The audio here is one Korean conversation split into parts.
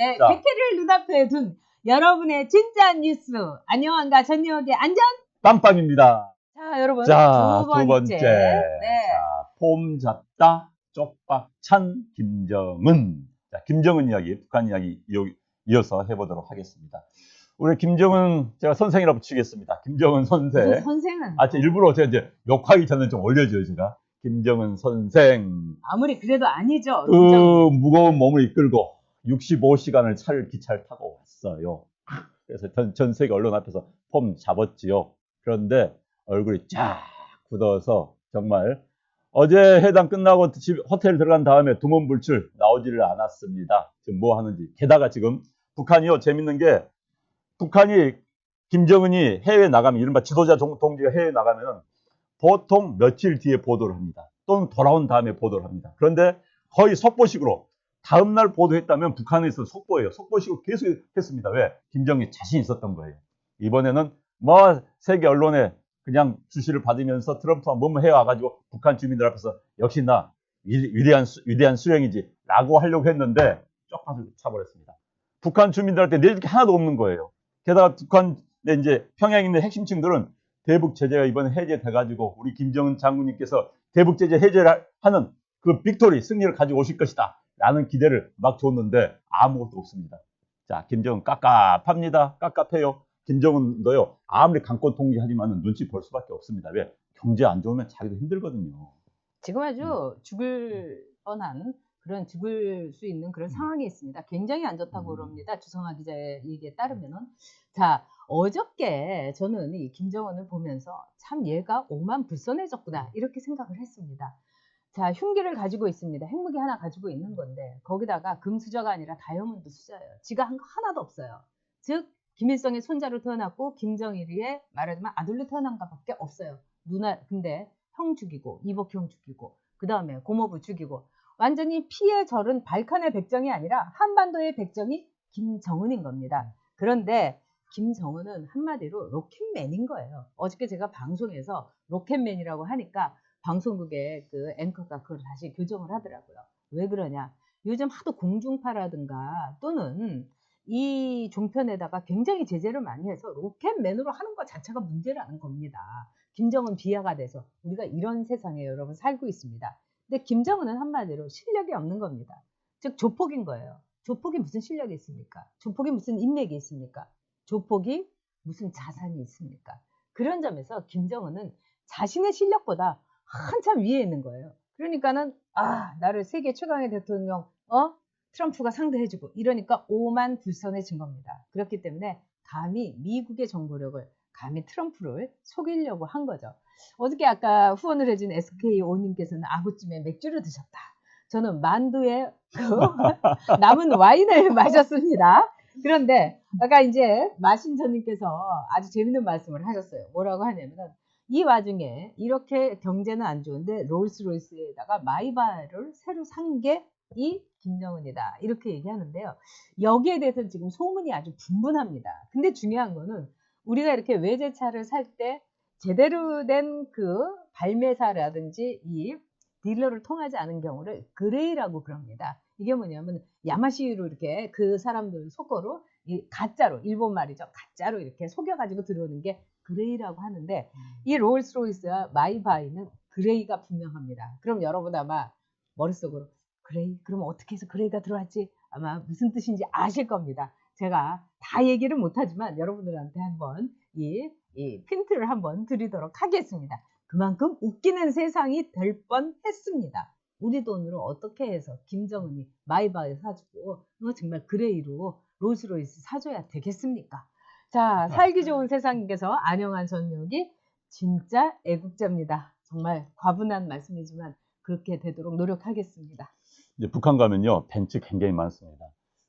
네, 자. 백회를 눈앞에 둔 여러분의 진짜 뉴스. 안녕한가 전영욱의 안전 땀빵입니다. 자, 여러분 자, 두 번째. 네. 자, 폼 잡다 쪽박 찬 김정은. 자, 김정은 이야기, 북한 이야기 이어서 해보도록 하겠습니다. 우리 김정은 제가 선생이라고 치겠습니다. 김정은 선생. 선생은 일부러 제가 이제 욕하기 전에 좀 올려줘요, 제가. 김정은 선생. 아무리 그래도 아니죠. 그 무거운 몸을 이끌고 65시간을 기차를 타고 왔어요. 그래서 전 세계 언론 앞에서 폼 잡았지요. 그런데 얼굴이 쫙 굳어서 정말 어제 회담 끝나고 호텔 들어간 다음에 두문불출 나오지를 않았습니다. 지금 뭐 하는지. 게다가 지금 북한이요. 재밌는 게 북한이 김정은이 해외 나가면 이른바 지도자 동지가 해외 나가면 보통 며칠 뒤에 보도를 합니다. 또는 돌아온 다음에 보도를 합니다. 그런데 거의 속보식으로 다음날 보도했다면 북한에서 속보예요. 속보식으로 계속 했습니다. 왜? 김정은이 자신 있었던 거예요. 이번에는 뭐 세계 언론에 그냥 주시를 받으면서 트럼프가 뭐뭐 해와가지고 북한 주민들 앞에서 역시 나 위대한 수령이지 라고 하려고 했는데 쪽파를 차버렸습니다. 북한 주민들한테 내줄 게 하나도 없는 거예요. 게다가 북한의 이제 평양에 있는 핵심층들은 대북 제재가 이번에 해제돼가지고 우리 김정은 장군님께서 대북 제재 해제를 하는 그 빅토리 승리를 가지고 오실 것이다 라는 기대를 막 줬는데 아무것도 없습니다. 자, 김정은 깝깝합니다. 깝깝해요. 김정은도요 아무리 강권 통제하지만 눈치 볼 수밖에 없습니다. 왜? 경제 안 좋으면 자기도 힘들거든요. 지금 아주 죽을 뻔한 그런 죽을 수 있는 그런 상황이 있습니다. 굉장히 안 좋다고 그럽니다. 주성아 기자의 얘기에 따르면은. 자, 어저께 저는 이 김정은을 보면서 참 얘가 오만 불선해졌구나 이렇게 생각을 했습니다. 자, 흉기를 가지고 있습니다. 핵무기 하나 가지고 있는 건데 거기다가 금수저가 아니라 다이아몬드 수저예요. 지가 한 거 하나도 없어요. 즉 김일성의 손자로 태어났고 김정일이의 말하자면 아들로 태어난 것밖에 없어요. 근데 형 죽이고 이복형 죽이고 그 다음에 고모부 죽이고 완전히 피에 절은 발칸의 백정이 아니라 한반도의 백정이 김정은인 겁니다. 그런데 김정은은 한마디로 로켓맨인 거예요. 어저께 제가 방송에서 로켓맨이라고 하니까 방송국의 그 앵커가 그걸 다시 교정을 하더라고요. 왜 그러냐? 요즘 하도 공중파라든가 또는 이 종편에다가 굉장히 제재를 많이 해서 로켓맨으로 하는 것 자체가 문제라는 겁니다. 김정은 비하가 돼서 우리가 이런 세상에 여러분 살고 있습니다. 근데 김정은은 한마디로 실력이 없는 겁니다. 즉 조폭인 거예요. 조폭이 무슨 실력이 있습니까? 조폭이 무슨 인맥이 있습니까? 조폭이 무슨 자산이 있습니까? 그런 점에서 김정은은 자신의 실력보다 한참 위에 있는 거예요. 그러니까는 나를 세계 최강의 대통령 트럼프가 상대해주고 이러니까 오만 불선해진 겁니다. 그렇기 때문에 감히 미국의 정보력을 감히 트럼프를 속이려고 한 거죠. 어저께 아까 후원을 해준 SK5님께서는 아구찜에 맥주를 드셨다. 저는 만두에 남은 와인을 마셨습니다. 그런데 아까 이제 마신저님께서 아주 재밌는 말씀을 하셨어요. 뭐라고 하냐면 이 와중에 이렇게 경제는 안 좋은데 롤스로이스에다가 마이바흐를 새로 산 게 이 김정은이다. 이렇게 얘기하는데요. 여기에 대해서 지금 소문이 아주 분분합니다. 근데 중요한 거는 우리가 이렇게 외제차를 살 때 제대로 된 그 발매사라든지 이 딜러를 통하지 않은 경우를 그레이라고 그럽니다. 이게 뭐냐면 야마시로 이렇게 그 사람들 속어로 가짜로 일본 말이죠. 가짜로 이렇게 속여가지고 들어오는 게 그레이라고 하는데 이 롤스로이스와 마이바흐는 그레이가 분명합니다. 그럼 여러분 아마 머릿속으로 그레이? 그럼 어떻게 해서 그레이가 들어왔지? 아마 무슨 뜻인지 아실 겁니다. 제가 다 얘기를 못하지만 여러분들한테 한번 이 핀트를 한번 드리도록 하겠습니다. 그만큼 웃기는 세상이 될 뻔했습니다. 우리 돈으로 어떻게 해서 김정은이 마이바흐 사주고 정말 그레이로 롤스로이스 사줘야 되겠습니까? 자, 살기 좋은 세상에서 안영한 전역이 진짜 애국자입니다. 정말 과분한 말씀이지만 그렇게 되도록 노력하겠습니다. 이제 북한 가면요 벤츠 굉장히 많습니다.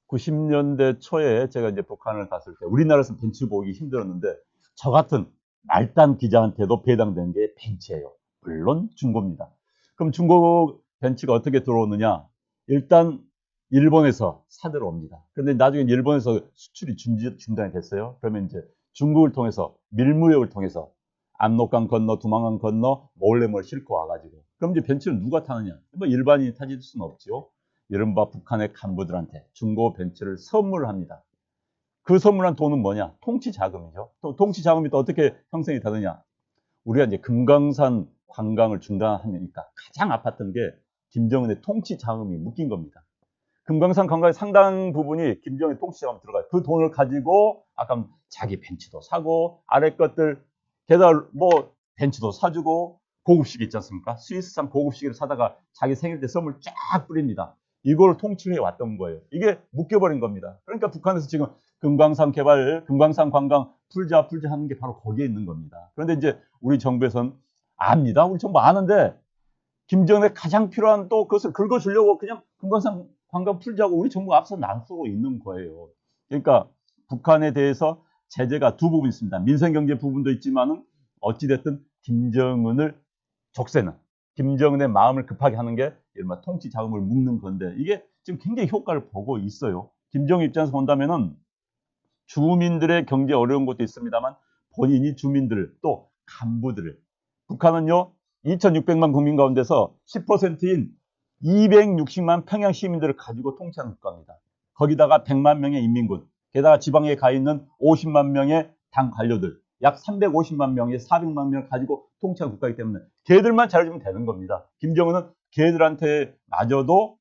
90년대 초에 제가 이제 북한을 갔을 때 우리나라에서 벤츠 보기 힘들었는데 저 같은 말단 기자한테도 배당된 게 벤츠예요. 물론 중고입니다. 그럼 중고 벤츠가 어떻게 들어오느냐? 일단 일본에서 사들어 옵니다. 그런데 나중에 일본에서 수출이 중단이 됐어요. 그러면 이제 중국을 통해서 밀무역을 통해서 압록강 건너 두만강 건너 몰래 뭘 싣고 와가지고 그럼 이제 벤츠는 누가 타느냐? 뭐 일반인이 타질 수는 없죠. 이른바 북한의 간부들한테 중고 벤츠를 선물합니다. 그 선물한 돈은 뭐냐? 통치 자금이죠. 또 통치 자금이 또 어떻게 형성이 되느냐? 우리가 이제 금강산 관광을 중단하니까 가장 아팠던 게 김정은의 통치 자금이 묶인 겁니다. 금강산 관광의 상당 부분이 김정은의 통치 자금에 들어가요. 그 돈을 가지고 아까 자기 벤츠도 사고 아래 것들 게다가 뭐 벤츠도 사주고 고급식 있지 않습니까? 스위스산 고급식을 사다가 자기 생일 때 선물 쫙 뿌립니다. 이걸 통치해 왔던 거예요. 이게 묶여버린 겁니다. 그러니까 북한에서 지금 금강산 개발, 금강산 관광 풀자 하는 게 바로 거기에 있는 겁니다. 그런데 이제 우리 정부에서는 압니다. 우리 정부 아는데 김정은에 가장 필요한 또 그것을 긁어주려고 그냥 금강산 관광 풀자고 우리 정부가 앞서 나서고 있는 거예요. 그러니까 북한에 대해서 제재가 두 부분 있습니다. 민생경제 부분도 있지만은 어찌됐든 김정은을 족쇄는 김정은의 마음을 급하게 하는 게 이른바 통치 자금을 묶는 건데 이게 지금 굉장히 효과를 보고 있어요. 김정은 입장에서 본다면은 주민들의 경제 어려운 것도 있습니다만 본인이 주민들 또 간부들을 북한은요 2600만 국민 가운데서 10%인 260만 평양 시민들을 가지고 통치하는 국가입니다. 거기다가 100만 명의 인민군 게다가 지방에 가 있는 50만 명의 당 관료들 약 350만 명의 400만 명을 가지고 통치하는 국가이기 때문에 걔들만 잘해주면 되는 겁니다. 김정은은 걔들한테 마저도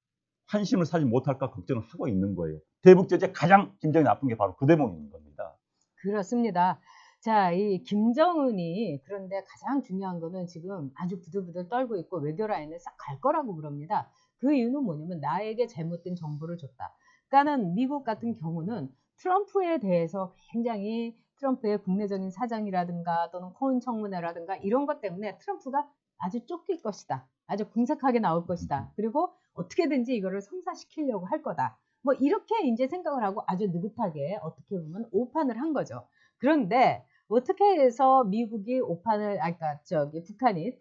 환심을 사지 못할까 걱정을 하고 있는 거예요. 대북제재 가장 김정은이 나쁜 게 바로 그 대목인 겁니다. 그렇습니다. 자, 이 김정은이 그런데 가장 중요한 거는 지금 아주 부들부들 떨고 있고 외교 라인을 싹 갈 거라고 그럽니다. 그 이유는 뭐냐면 나에게 잘못된 정보를 줬다. 그러니까는 미국 같은 경우는 트럼프에 대해서 굉장히 트럼프의 국내적인 사정이라든가 또는 코은 청문회라든가 이런 것 때문에 트럼프가 아주 쫓길 것이다. 아주 궁색하게 나올 것이다. 그리고 어떻게든지 이거를 성사시키려고 할 거다. 뭐 이렇게 이제 생각을 하고 아주 느긋하게 어떻게 보면 오판을 한 거죠. 그런데 어떻게 해서 미국이 오판을, 북한이,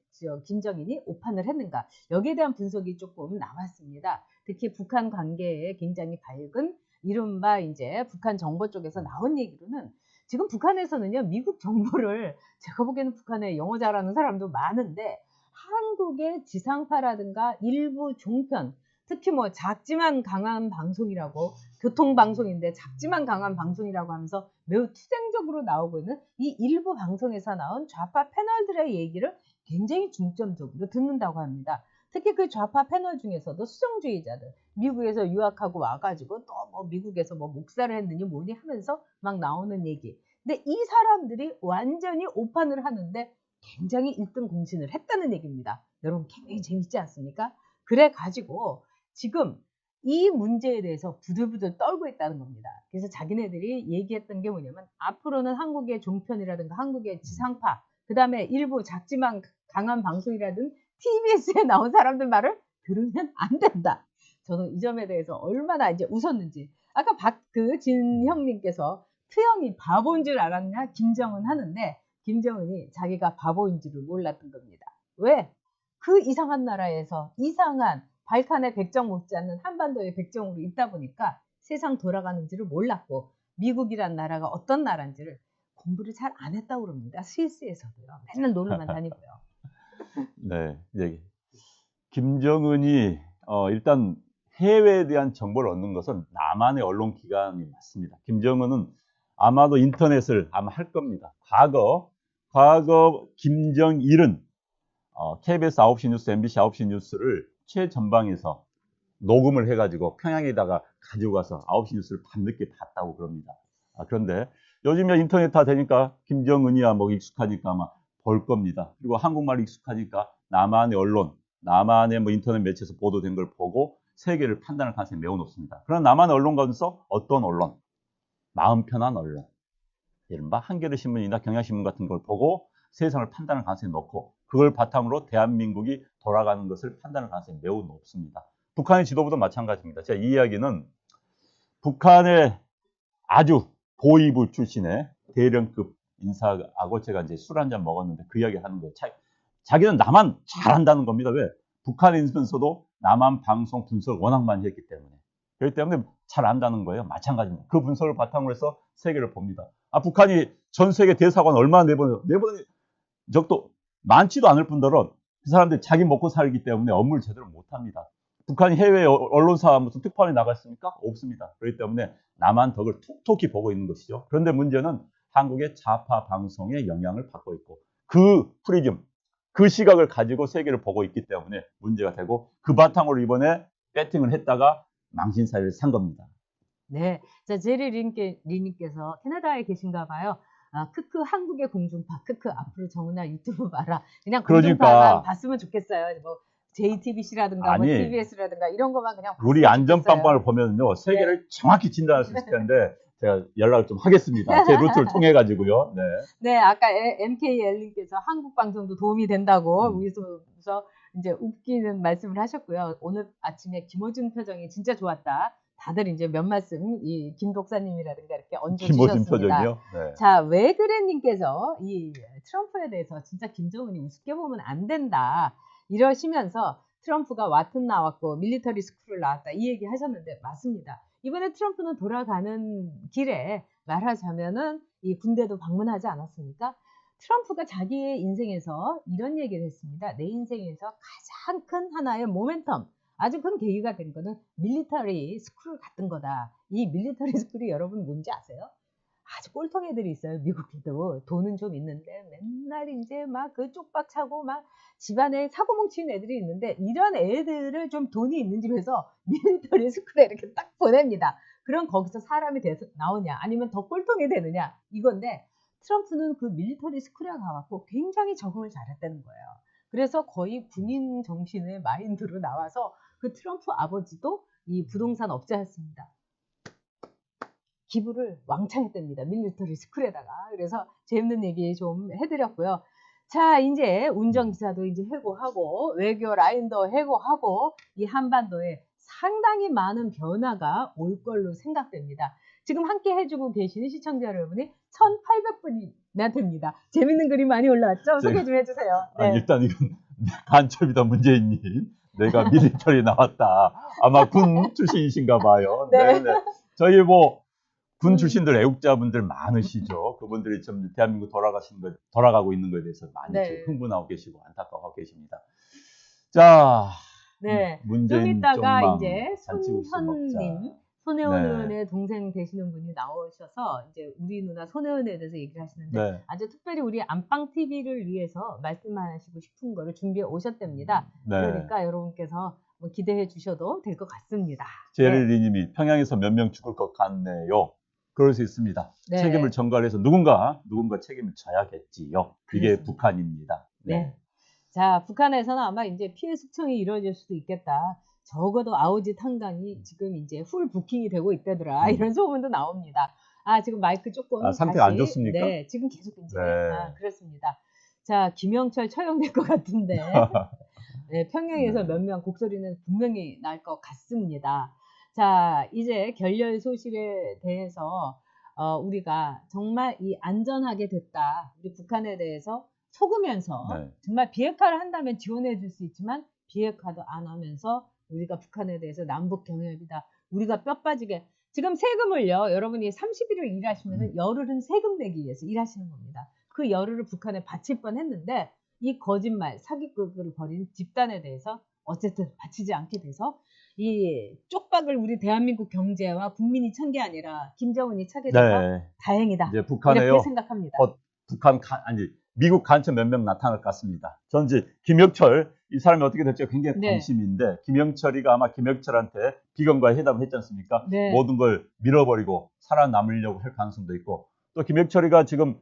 김정인이 오판을 했는가? 여기에 대한 분석이 조금 나왔습니다. 특히 북한 관계에 굉장히 밝은 이른바 이제 북한 정보 쪽에서 나온 얘기로는 지금 북한에서는요, 미국 정보를 제가 보기에는 북한에 영어 잘하는 사람도 많은데 한국의 지상파라든가 일부 종편, 특히 뭐 작지만 강한 방송이라고 교통방송인데 작지만 강한 방송이라고 하면서 매우 투쟁적으로 나오고 있는 이 일부 방송에서 나온 좌파 패널들의 얘기를 굉장히 중점적으로 듣는다고 합니다. 특히 그 좌파 패널 중에서도 수정주의자들, 미국에서 유학하고 와가지고 또 뭐 미국에서 뭐 목사를 했느니 뭐니 하면서 막 나오는 얘기. 근데 이 사람들이 완전히 오판을 하는데 굉장히 1등 공신을 했다는 얘기입니다. 여러분 굉장히 재밌지 않습니까? 그래가지고 지금 이 문제에 대해서 부들부들 떨고 있다는 겁니다. 그래서 자기네들이 얘기했던 게 뭐냐면 앞으로는 한국의 종편이라든가 한국의 지상파, 그 다음에 일부 작지만 강한 방송이라든 TBS에 나온 사람들 말을 들으면 안 된다. 저는 이 점에 대해서 얼마나 이제 웃었는지. 아까 진형님께서 투영이 바보인 줄 알았냐? 김정은 하는데 김정은이 자기가 바보인 줄을 몰랐던 겁니다. 왜? 그 이상한 나라에서 이상한 발칸의 백정 못지 않는 한반도의 백정으로 있다 보니까 세상 돌아가는지를 몰랐고 미국이란 나라가 어떤 나라인지를 공부를 잘 안 했다고 그럽니다. 스위스에서도요. 맨날 놀러만 다니고요. 네, 네. 김정은이 일단 해외에 대한 정보를 얻는 것은 남한의 언론 기관이 맞습니다. 김정은은 아마도 인터넷을 아마 할 겁니다. 과거 김정일은 KBS 9시 뉴스, MBC 9시 뉴스를 최전방에서 녹음을 해가지고 평양에다가 가지고 가서 9시 뉴스를 밤늦게 봤다고 그럽니다. 그런데 요즘 인터넷 다 되니까 김정은이야 뭐 익숙하니까 아마 볼 겁니다. 그리고 한국말 익숙하니까 남한의 언론, 남한의 뭐 인터넷 매체에서 보도된 걸 보고 세계를 판단할 가능성이 매우 높습니다. 그런 남한의 언론 가운데서 어떤 언론, 마음 편한 언론, 이른바 한겨레 신문이나 경향신문 같은 걸 보고 세상을 판단할 가능성이 높고 그걸 바탕으로 대한민국이 돌아가는 것을 판단할 가능성이 매우 높습니다. 북한의 지도부도 마찬가지입니다. 제가 이 이야기는 북한의 아주 고위부 출신의 대령급 인사하고 제가 이제 술 한잔 먹었는데 그 이야기 하는 거예요. 자기는 나만 잘한다는 겁니다. 왜? 북한에 있으면서도 남한 방송 분석을 워낙 많이 했기 때문에. 그렇기 때문에 잘 안다는 거예요. 마찬가지입니다. 그 분석을 바탕으로 해서 세계를 봅니다. 북한이 전 세계 대사관 얼마나 내보낸 적도 많지도 않을 뿐더러 그 사람들이 자기 먹고 살기 때문에 업무를 제대로 못합니다. 북한이 해외 언론사 무슨 특파원이 나갔습니까? 없습니다. 그렇기 때문에 남한 덕을 톡톡히 보고 있는 것이죠. 그런데 문제는 한국의 좌파 방송의 영향을 받고 있고 그 프리즘, 그 시각을 가지고 세계를 보고 있기 때문에 문제가 되고 그 바탕으로 이번에 배팅을 했다가 망신살이를 산 겁니다. 네, 자 제리 리님께서 캐나다에 계신가 봐요. 아, 크크 한국의 공중파, 크크 앞으로 정은아 유튜브 봐라. 그냥 공중파만 그러니까 봤으면 좋겠어요. 뭐 JTBC라든가 뭐 아니, TBS라든가 이런 것만 그냥 우리 봤으면 안전빵빵을 좋겠어요. 보면요 세계를 정확히 진단할 수 있을 텐데 제가 연락을 좀 하겠습니다. 제 루트를 통해 가지고요. 네. 네, 아까 MKL님께서 한국 방송도 도움이 된다고 여기서 이제 웃기는 말씀을 하셨고요. 오늘 아침에 김어준 표정이 진짜 좋았다. 다들 이제 몇 말씀 이 김 독사님이라든가 이렇게 김어준 얹어주셨습니다. 표정이요. 네. 자, 왜 그래님께서 이 트럼프에 대해서 진짜 김정은이 우습게 보면 안 된다 이러시면서 트럼프가 와튼 나왔고 밀리터리 스쿨을 나왔다 이 얘기 하셨는데 맞습니다. 이번에 트럼프는 돌아가는 길에 말하자면은 이 군대도 방문하지 않았습니까? 트럼프가 자기의 인생에서 이런 얘기를 했습니다. 내 인생에서 가장 큰 하나의 모멘텀, 아주 큰 계기가 된 거는 밀리터리 스쿨을 갔던 거다. 이 밀리터리 스쿨이 여러분 뭔지 아세요? 아주 꼴통 애들이 있어요. 미국에도 돈은 좀 있는데 맨날 이제 막 그 쪽박 차고 막 집안에 사고 뭉치는 애들이 있는데 이런 애들을 좀 돈이 있는 집에서 밀리터리 스쿨에 이렇게 딱 보냅니다. 그럼 거기서 사람이 돼서 나오냐 아니면 더 꼴통이 되느냐 이건데 트럼프는 그 밀리터리 스쿨에 가갖고 굉장히 적응을 잘했다는 거예요. 그래서 거의 군인 정신의 마인드로 나와서 그 트럼프 아버지도 이 부동산 업자였습니다. 기부를 왕창 했답니다. 밀리터리 스쿨에다가. 그래서 재밌는 얘기 좀 해드렸고요. 자, 이제 운전기사도 이제 해고하고 외교 라인도 해고하고 이 한반도에 상당히 많은 변화가 올 걸로 생각됩니다. 지금 함께 해주고 계시는 시청자 여러분이 1,800분이나 됩니다. 재밌는 글이 많이 올라왔죠? 소개 좀 해주세요. 네. 아니, 일단 이건 간첩이다 문재인님. 내가 밀리터리 나왔다. 아마 군 출신이신가 봐요. 네. 네. 저희 뭐 군 출신들 애국자분들 많으시죠. 그분들이 좀 대한민국 돌아가고 있는 것에 대해서 많이 네. 흥분하고 계시고 안타까워하고 계십니다. 자, 네. 좀 문재인 이따가 쪽망 이제 잔치국수 손현님, 손혜원 네. 의원의 동생 되시는 분이 나오셔서 이제 우리 누나 손혜원에 대해서 얘기를 하시는데 네. 아주 특별히 우리 안방 TV를 위해서 말씀하시고 싶은 거를 준비해 오셨답니다. 네. 그러니까 여러분께서 뭐 기대해 주셔도 될 것 같습니다. 제리리님이 평양에서 몇 명 죽을 것 같네요. 그럴 수 있습니다. 네. 책임을 전가해서 누군가 책임을 져야겠지요. 이게 그렇습니다. 북한입니다. 네. 자, 북한에서는 아마 이제 피해 숙청이 이루어질 수도 있겠다. 적어도 아우지 탄강이 지금 이제 풀 부킹이 되고 있다더라. 이런 소문도 나옵니다. 아, 지금 마이크 조금 상태가 다시, 안 좋습니까? 네, 지금 계속 이제 네. 그렇습니다. 자, 김영철 처형될 것 같은데 네, 평양에서 네. 몇 명 곡소리는 분명히 날 것 같습니다. 자, 이제 결렬 소식에 대해서 우리가 정말 이 안전하게 됐다. 우리 북한에 대해서 속으면서 네. 정말 비핵화를 한다면 지원해 줄 수 있지만 비핵화도 안 하면서 우리가 북한에 대해서 남북 경협이다. 우리가 뼈 빠지게 지금 세금을요. 여러분이 30일을 일하시면 열흘은 세금 내기 위해서 일하시는 겁니다. 그 열흘을 북한에 바칠 뻔했는데 이 거짓말 사기극을 벌인 집단에 대해서 어쨌든 바치지 않게 돼서 이 쪽박을 우리 대한민국 경제와 국민이 찬 게 아니라 김정은이 차게 돼서 네. 다행이다. 이제 북한에요. 이렇게 생각합니다. 미국 간첩 몇 명 나타날 것 같습니다. 전 이제 김혁철 이 사람이 어떻게 될지가 굉장히 네. 관심인데 김영철이가 아마 김혁철한테 비건과 회담을 했지 않습니까? 네. 모든 걸 밀어버리고 살아남으려고 할 가능성도 있고 또 김혁철이가 지금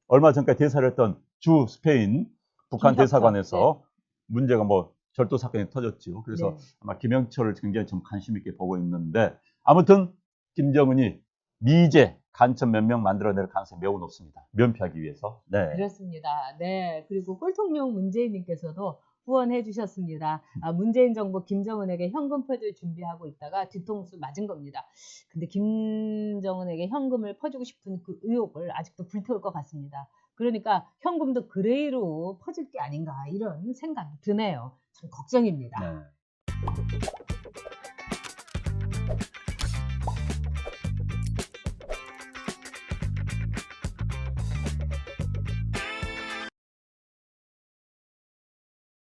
얼마 전까지 대사를 했던 주 스페인 북한 김혁철, 대사관에서 문제가 뭐 절도 사건이 터졌죠. 그래서 네. 아마 김영철을 굉장히 좀 관심 있게 보고 있는데 아무튼 김정은이 미제 간첩 몇 명 만들어낼 가능성이 매우 높습니다. 면피하기 위해서. 네. 그렇습니다. 네. 그리고 꼴통용 문재인님께서도 후원해 주셨습니다. 문재인 정부 김정은에게 현금 퍼줄 준비하고 있다가 뒤통수 맞은 겁니다. 근데 김정은에게 현금을 퍼주고 싶은 그 의욕을 아직도 불태울 것 같습니다. 그러니까 현금도 그레이로 퍼질 게 아닌가 이런 생각이 드네요. 참 걱정입니다. 네.